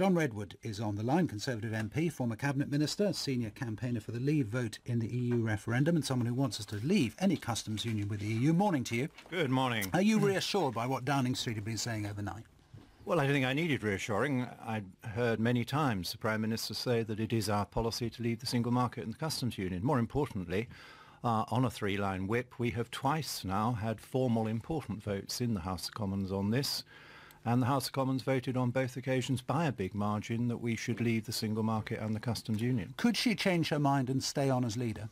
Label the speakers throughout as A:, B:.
A: John Redwood is on the line, Conservative MP, former Cabinet Minister, senior campaigner for the Leave vote in the EU referendum, and someone who wants us to leave any customs union with the EU. Morning to you.
B: Good morning.
A: Are you reassured by what Downing Street have been saying overnight?
B: Well, I think I needed reassuring. I'd heard many times the Prime Minister say that it is our policy to leave the single market and the customs union. More importantly, on a three-line whip, we have twice now had formal important votes in the House of Commons on this. And the House of Commons voted on both occasions by a big margin that we should leave the single market and the customs union.
A: Could she change her mind and stay on as leader?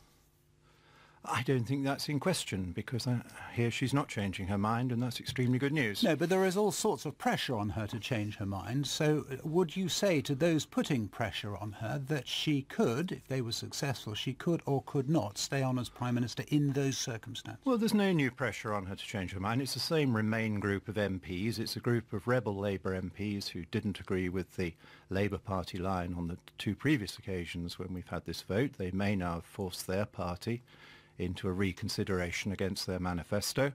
B: I don't think that's in question, because here she's not changing her mind, and that's extremely good news.
A: No, but there is all sorts of pressure on her to change her mind. So would you say to those putting pressure on her that she could, if they were successful, she could or could not stay on as Prime Minister in those circumstances?
B: Well, there's no new pressure on her to change her mind. It's the same Remain group of MPs. It's a group of rebel Labour MPs who didn't agree with the Labour Party line on the two previous occasions when we've had this vote. They may now have forced their party into a reconsideration against their manifesto.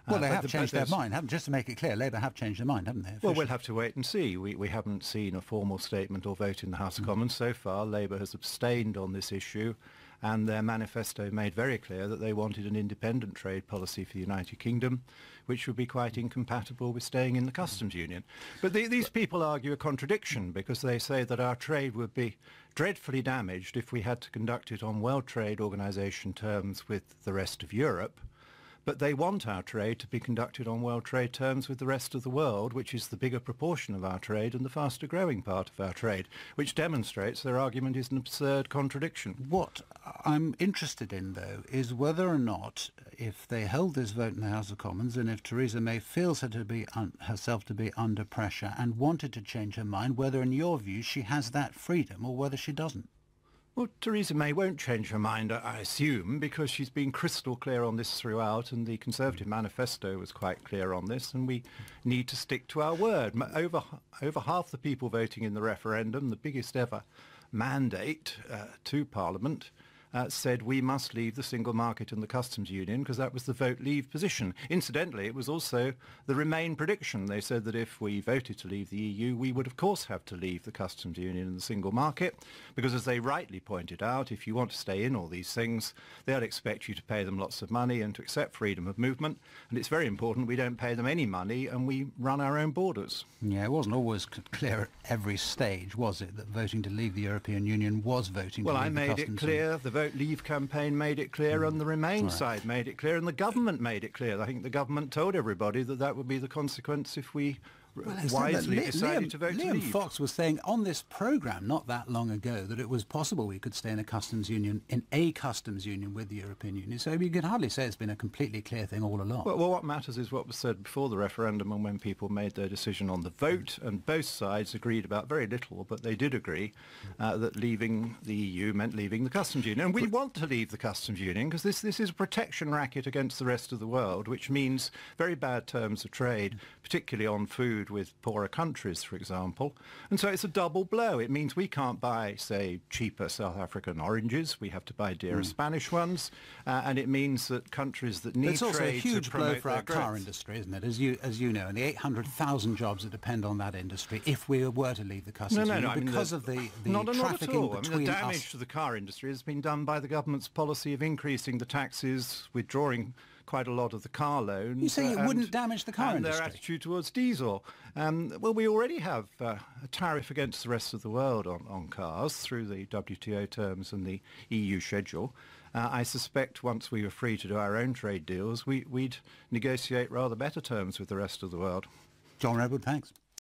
A: Well, they have changed their mind, haven't? Just to make it clear, Labour have changed their mind, haven't they?
B: Well, we'll have to wait and see. We haven't seen a formal statement or vote in the House of Commons so far. Labour has abstained on this issue, and their manifesto made very clear that they wanted an independent trade policy for the United Kingdom, which would be quite incompatible with staying in the customs union. But these people argue a contradiction, because they say that our trade would be dreadfully damaged if we had to conduct it on World Trade Organization terms with the rest of Europe. But they want our trade to be conducted on World Trade terms with the rest of the world, which is the bigger proportion of our trade and the faster growing part of our trade, which demonstrates their argument is an absurd contradiction.
A: What I'm interested in, though, is whether or not, if they held this vote in the House of Commons, and if Theresa May feels her to be herself to be under pressure and wanted to change her mind, whether, in your view, she has that freedom or whether she doesn't.
B: Well, Theresa May won't change her mind, I assume, because she's been crystal clear on this throughout, and the Conservative manifesto was quite clear on this, and we need to stick to our word. Over half the people voting in the referendum, the biggest ever mandate to Parliament, said we must leave the single market and the customs union, because that was the vote leave position. Incidentally, it was also the Remain prediction. They said that if we voted to leave the EU, we would of course have to leave the customs union and the single market, because as they rightly pointed out, if you want to stay in all these things, they'll expect you to pay them lots of money and to accept freedom of movement. And it's very important we don't pay them any money and we run our own borders.
A: Yeah, it wasn't always clear at every stage, was it, that voting to leave the European Union was voting to leave the customs union?
B: Well, I made it clear. The Vote Leave campaign made it clear, and the Remain side made it clear, and the government made it clear. I think the government told everybody that that would be the consequence if we wisely decided to vote to leave.
A: Liam Fox was saying on this programme not that long ago that it was possible we could stay in a customs union, with the European Union. So you could hardly say it's been a completely clear thing all along.
B: Well, what matters is what was said before the referendum and when people made their decision on the vote, and both sides agreed about very little, but they did agree that leaving the EU meant leaving the customs union. And we want to leave the customs union because this is a protection racket against the rest of the world, which means very bad terms of trade, particularly on food with poorer countries, for example. And so it's a double blow. It means we can't buy, say, cheaper South African oranges. We have to buy dearer Spanish ones. And it means that countries that need trade to promote their growth.
A: It's also a huge blow for our car industry, isn't it? As you know, and the 800,000 jobs that depend on that industry if we were to leave the customs union because of the trafficking between
B: the damage to the car industry has been done by the government's policy of increasing the taxes, withdrawing quite a lot of the car loans.
A: You say it wouldn't damage the car industry?
B: And their attitude towards diesel. Well, we already have a tariff against the rest of the world on cars through the WTO terms and the EU schedule. I suspect once we were free to do our own trade deals, we'd negotiate rather better terms with the rest of the world.
A: John Redwood, thanks.